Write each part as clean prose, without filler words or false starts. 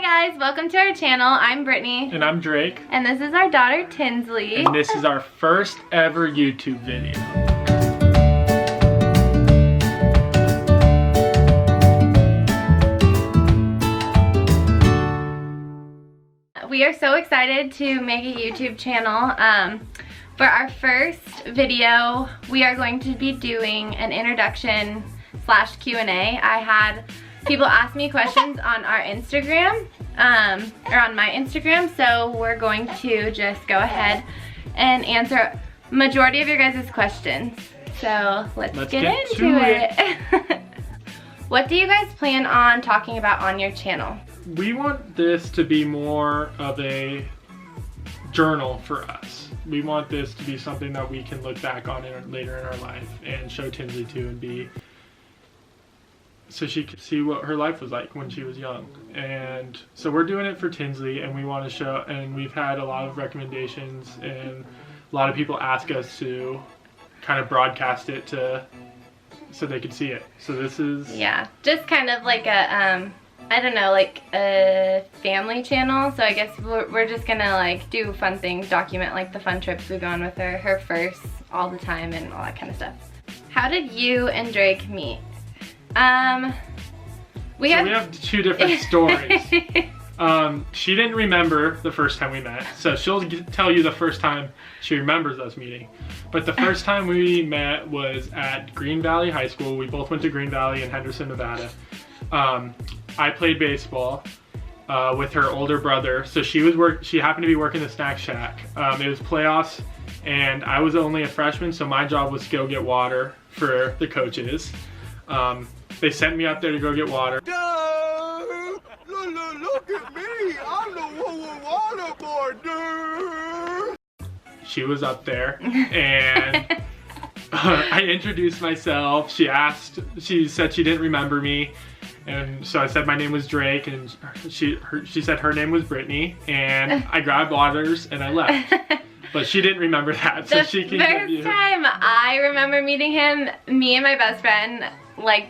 Hi guys, welcome to our channel. I'm Brittany. And I'm Drake. And this is our daughter Tinsley. And this is our first ever YouTube video. We are so excited to make a YouTube channel. For our first video, we are going to be doing an introduction / Q&A. I had people ask me questions on our Instagram, or on my Instagram, so we're going to just go ahead and answer majority of your guys' questions. So let's get into it. What do you guys plan on talking about on your channel? We want this to be more of a journal for us. We want this to be something that we can look back on later in our life and show Tinsley to, and be so she could see what her life was like when she was young. And so we're doing it for Tinsley, and we want to show, and we've had a lot of recommendations and a lot of people ask us to kind of broadcast it so they could see it. So this is, yeah, just kind of like a I don't know, like a family channel. So I guess we're just gonna like do fun things, document like the fun trips we go on with her firsts all the time and all that kind of stuff. How did you and Drake meet? We have two different stories. She didn't remember the first time we met, so she'll tell you the first time she remembers us meeting. But the first time we met was at Green Valley High School. We both went to Green Valley in Henderson, Nevada. I played baseball with her older brother, so she happened to be working the snack shack. It was playoffs, and I was only a freshman, so my job was to go get water for the coaches. They sent me up there to go get water. Look at me, I'm the one with waterboard, dude. She was up there, and I introduced myself. She said she didn't remember me. And so I said my name was Drake, and she said her name was Brittany, and I grabbed waters and I left. But she didn't remember that, so she can give you. The first time I remember meeting him, me and my best friend, like,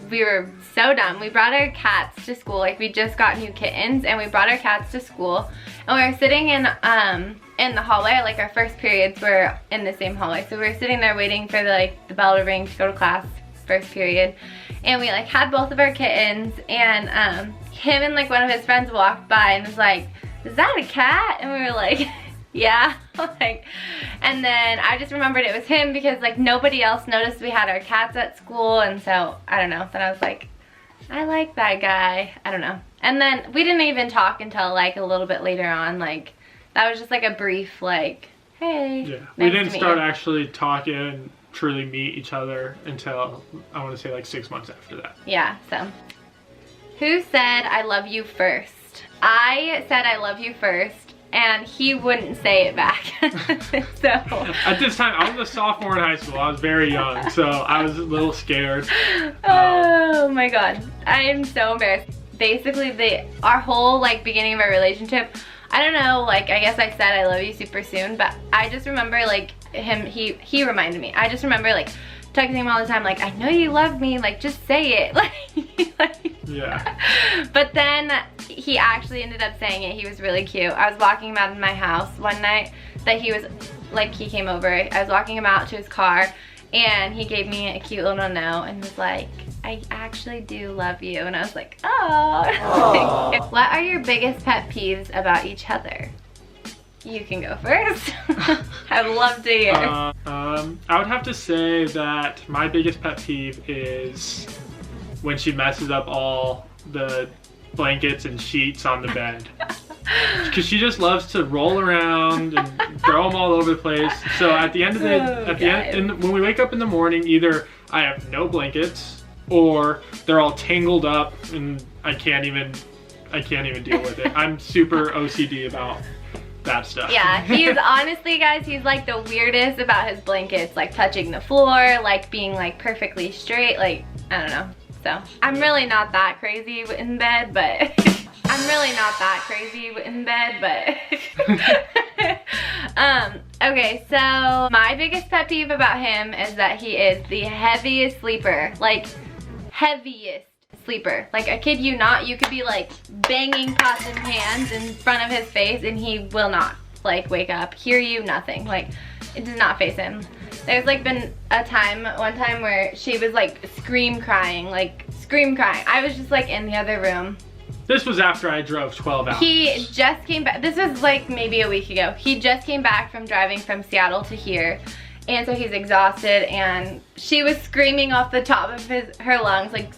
we were so dumb. We brought our cats to school. Like, we just got new kittens, and we brought our cats to school, and we were sitting in the hallway. Like, our first periods were in the same hallway, so we were sitting there waiting for the bell to ring to go to class, first period. And we like had both of our kittens, and him and like one of his friends walked by and was like, "Is that a cat?" And we were like, "Yeah." Like, and then I just remembered it was him because like nobody else noticed we had our cats at school, and so I don't know. Then I was like, I like that guy. I don't know. And then we didn't even talk until like a little bit later on. Like, that was just like a brief like, "Hey." Yeah, nice we didn't to meet start you. Actually talking and truly meet each other until, I want to say, like 6 months after that. Yeah, so. Who said I love you first? I said I love you first, and he wouldn't say it back. So. At this time, I was a sophomore in high school. I was very young, so I was a little scared. Oh my god. I am so embarrassed. Basically, our whole like beginning of our relationship, I don't know, like I guess I said I love you super soon, but I just remember like he reminded me. I just remember like texting him all the time like, "I know you love me, like just say it." Like, Yeah. But then he actually ended up saying it. He was really cute. I was walking him out of my house one night that he was like, he came over. I was walking him out to his car, and he gave me a cute little note and was like, "I actually do love you." And I was like, "Oh." What are your biggest pet peeves about each other? You can go first. I'd love to hear. I would have to say that my biggest pet peeve is when she messes up all the blankets and sheets on the bed. Because she just loves to roll around and throw them all over the place. So at the end of the when we wake up in the morning, either I have no blankets or they're all tangled up and I can't even deal with it. I'm super OCD about that stuff. Yeah, he's honestly, guys, he's like the weirdest about his blankets, like touching the floor, like being like perfectly straight, like, I don't know. So I'm really not that crazy in bed, but okay, so my biggest pet peeve about him is that he is the heaviest sleeper, like heaviest sleeper. Like, I kid you not, you could be like banging pots and pans in front of his face and he will not like wake up, hear you, nothing. Like, it does not faze him. There's like been one time where she was like scream crying. I was just like in the other room. This was after I drove 12 hours. He just came back. This was like maybe a week ago. He just came back from driving from Seattle to here. And so he's exhausted, and she was screaming off the top of her lungs, like,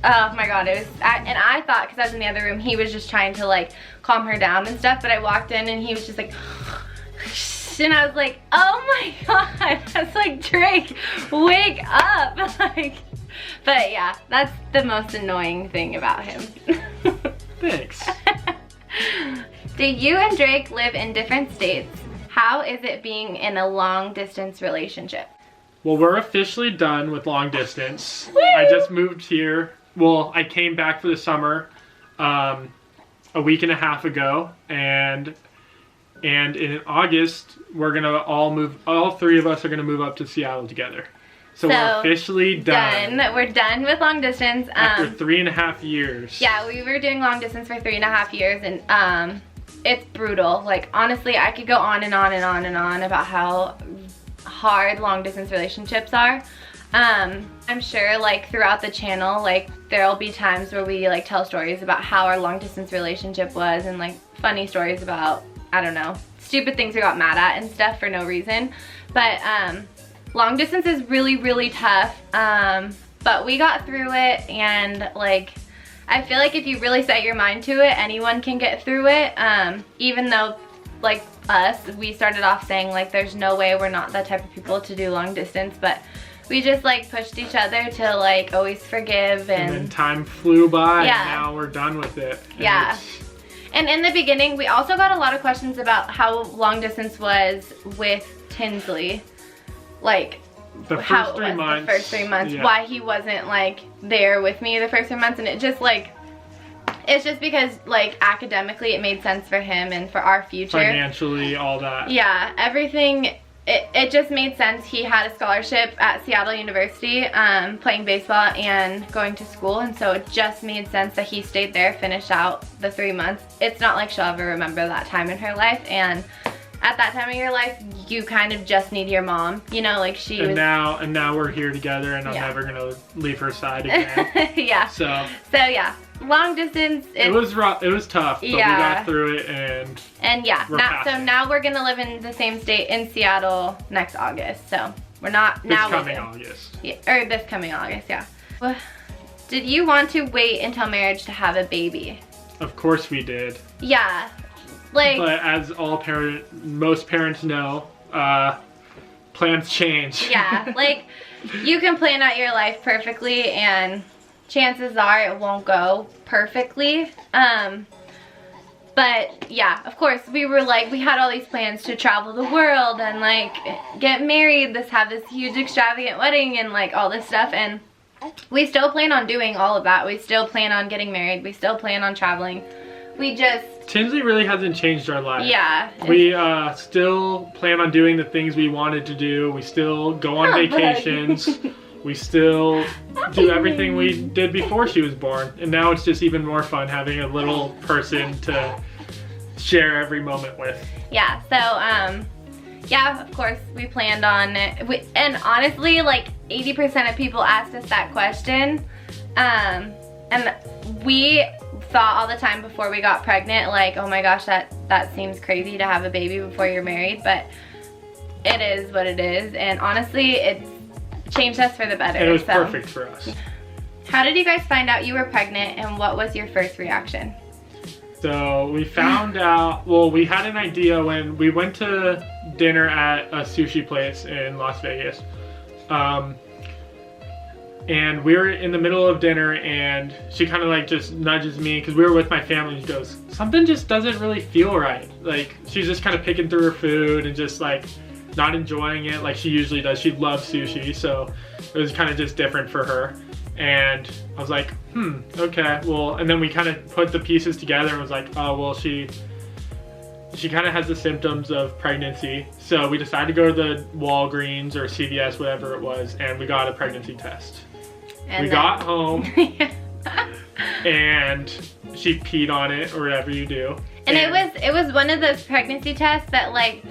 oh my God, and I thought, because I was in the other room, he was just trying to like calm her down and stuff, but I walked in and he was just like, and I was like, oh my God, that's like, Drake, wake up. Like, but yeah, that's the most annoying thing about him. Thanks. Do you and Drake live in different states? How is it being in a long distance relationship? Well, we're officially done with long distance. Woo! I just moved here. Well, I came back for the summer a week and a half ago, and in August we're gonna all three of us are gonna move up to Seattle together. So we're officially done. We're done with long distance. After 3.5 years. Yeah, we were doing long distance for 3.5 years, and it's brutal. Like, honestly, I could go on and on and on and on about how hard long distance relationships are. I'm sure like throughout the channel, like there'll be times where we like tell stories about how our long distance relationship was, and like funny stories about, I don't know, stupid things we got mad at and stuff for no reason. But long distance is really, really tough. But we got through it, and like, I feel like if you really set your mind to it, anyone can get through it. Even though, like us, we started off saying like there's no way, we're not that type of people to do long distance, but we just like pushed each other to like always forgive, and then time flew by, yeah. And now we're done with it. Yeah. And in the beginning, we also got a lot of questions about how long distance was with Tinsley. Like, the how first it was the first 3 months, yeah. why he wasn't like there with me the first 3 months, and it just like, it's just because like academically it made sense for him and for our future. Financially, all that. Yeah, everything, it just made sense. He had a scholarship at Seattle University, playing baseball and going to school, and so it just made sense that he stayed there, finished out the 3 months. It's not like she'll ever remember that time in her life, and at that time of your life, you kind of just need your mom, you know, like she was. And now we're here together, and I'm never gonna leave her side again. Yeah. So yeah, long distance. It was rough. It was tough, but yeah. we got through it, and yeah. so now we're gonna live in the same state in Seattle next August. So we're not now. This coming August. Yeah, or this coming August. Yeah. Well, did you want to wait until marriage to have a baby? Of course we did. Yeah. Like, but as most parents know, plans change. Yeah, like you can plan out your life perfectly, and chances are it won't go perfectly. But yeah, of course we had all these plans to travel the world and like get married, have this huge extravagant wedding and like all this stuff, and we still plan on doing all of that. We still plan on getting married. We still plan on traveling. Tinsley really hasn't changed our life. Yeah. We still plan on doing the things we wanted to do. We still go on vacations. We still do everything we did before she was born. And now it's just even more fun having a little person to share every moment with. Yeah, so yeah, of course we planned on it. And honestly, like 80% of people asked us that question. And we thought all the time before we got pregnant, like, oh my gosh, that seems crazy to have a baby before you're married, but it is what it is, and honestly, it's changed us for the better. And it was perfect for us. How did you guys find out you were pregnant, and what was your first reaction? So we found out, well, we had an idea when we went to dinner at a sushi place in Las Vegas. And we were in the middle of dinner, and she kind of like just nudges me because we were with my family, and she goes, something just doesn't really feel right. Like, she's just kind of picking through her food and just like not enjoying it like she usually does. She loves sushi, so it was kind of just different for her. And I was like, okay, well, and then we kind of put the pieces together and was like, oh, well, she kind of has the symptoms of pregnancy. So we decided to go to the Walgreens or CVS, whatever it was, and we got a pregnancy test. And we got home, and she peed on it or whatever you do. And it was one of those pregnancy tests that like,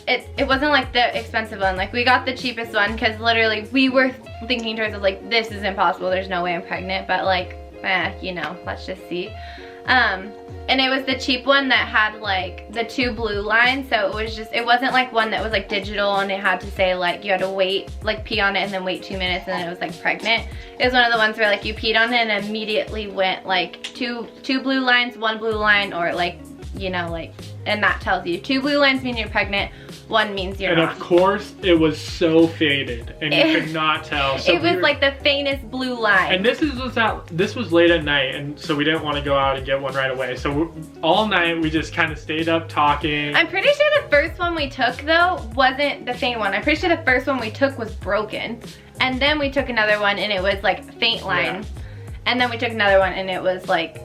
it wasn't like the expensive one. Like we got the cheapest one because literally we were thinking towards it like, this is impossible. There's no way I'm pregnant. But like, you know, let's just see. And it was the cheap one that had like the 2 blue lines. So it was just, it wasn't like one that was like digital and it had to say like you had to wait, like pee on it and then wait 2 minutes and then it was like pregnant. It was one of the ones where like you peed on it and immediately went like two blue lines, 1 blue line, or like, you know, like, and that tells you 2 blue lines mean you're pregnant, 1 means you're not. And of course, it was so faded, and you could not tell. So it was like the faintest blue line. And this was late at night, and so we didn't want to go out and get one right away. So all night we just kind of stayed up talking. I'm pretty sure the first one we took though wasn't the faint one. I'm pretty sure the first one we took was broken, and then we took another one and it was like faint line, and then we took another one and it was like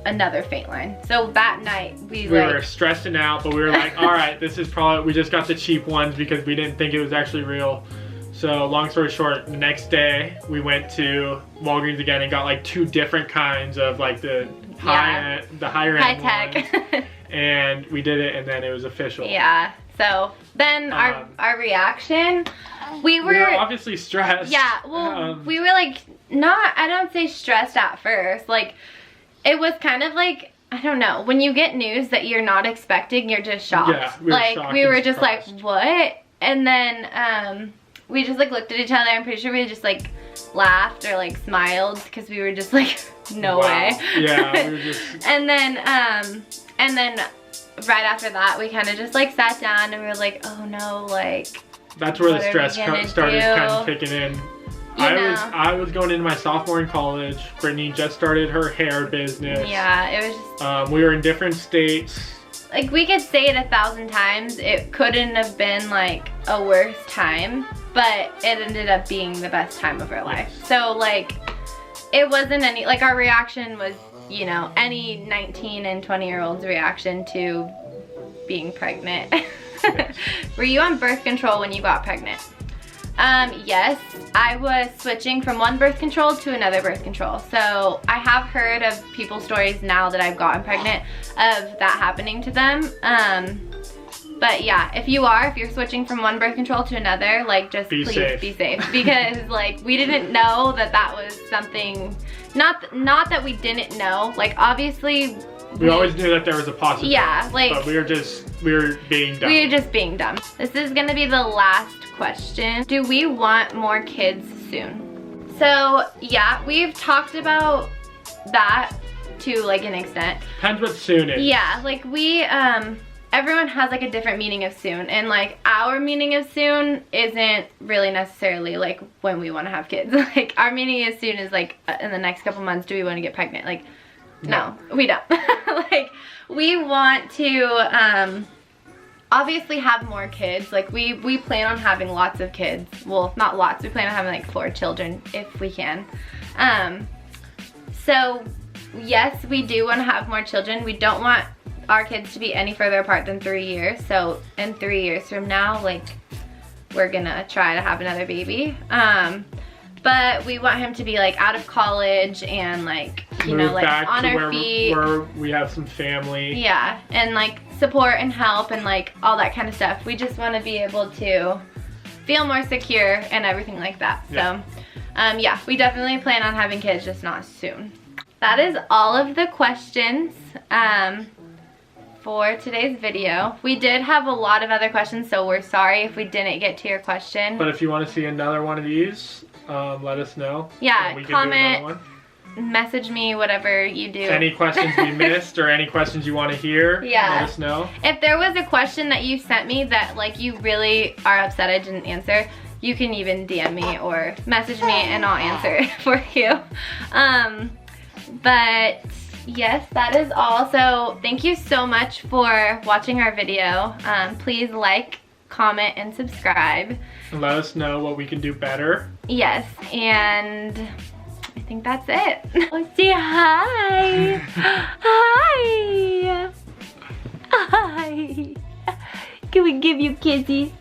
another faint line. So that night we were stressing out, but we were like, all right, this is probably, we just got the cheap ones because we didn't think it was actually real. So long story short, the next day we went to Walgreens again and got like 2 different kinds of like the higher end tech ones. And we did it, and then it was official. Yeah. So then our reaction, we were obviously stressed. Yeah. Well, we were like I don't say stressed at first. Like, it was kind of like, I don't know, when you get news that you're not expecting, you're just shocked. Yeah, we were just like, what? And then we just like looked at each other. I'm pretty sure we just like laughed or like smiled because we were just like, no way. Yeah, we were just. and then right after that, we kind of just like sat down and we were like, oh no, like. That's where the stress started kind of kicking in. I was going into my sophomore in college. Brittany just started her hair business. Yeah, it was just... we were in different states. Like, we could say it 1,000 times. It couldn't have been, like, a worse time. But it ended up being the best time of our life. So, like, it wasn't any... Like, our reaction was, you know, any 19 and 20-year-old's reaction to being pregnant. Yes. Were you on birth control when you got pregnant? Yes, I was switching from one birth control to another birth control. So I have heard of people's stories now that I've gotten pregnant of that happening to them. But yeah, if you're switching from one birth control to another, like, just please be safe. Because like, we didn't know that was something, not that we didn't know, like, obviously we always knew that there was a possibility. Yeah, like, but we were being dumb. We were just being dumb. This is gonna be the last question. Do we want more kids soon? So yeah, we've talked about that to like an extent. Depends what soon is. Yeah, like we, everyone has like a different meaning of soon, and like our meaning of soon isn't really necessarily like when we want to have kids. Like, our meaning of soon is like in the next couple months, do we want to get pregnant? Like, no, we don't. Like, we want to obviously have more kids. Like, we plan on having lots of kids. Well, not lots, we plan on having like 4 children if we can. So yes, we do want to have more children. We don't want our kids to be any further apart than 3 years. So in 3 years from now, like, we're gonna try to have another baby. But we want him to be like out of college and like, you know, like on our feet. Where we have some family. Yeah, and like support and help and like all that kind of stuff. We just want to be able to feel more secure and everything like that. Yeah. So yeah, we definitely plan on having kids, just not soon. That is all of the questions for today's video. We did have a lot of other questions, so we're sorry if we didn't get to your question. But if you want to see another one of these, let us know. Yeah, we can comment, do another one. Message me, whatever you do. Any questions we missed or any questions you want to hear, yeah, let us know. If there was a question that you sent me that like you really are upset I didn't answer, you can even DM me or message me and I'll answer it for you. But yes, that is all. So thank you so much for watching our video. Please like, comment, and subscribe. And let us know what we can do better. Yes, and I think that's it. Oh, say hi. Hi. Hi. Can we give you kisses?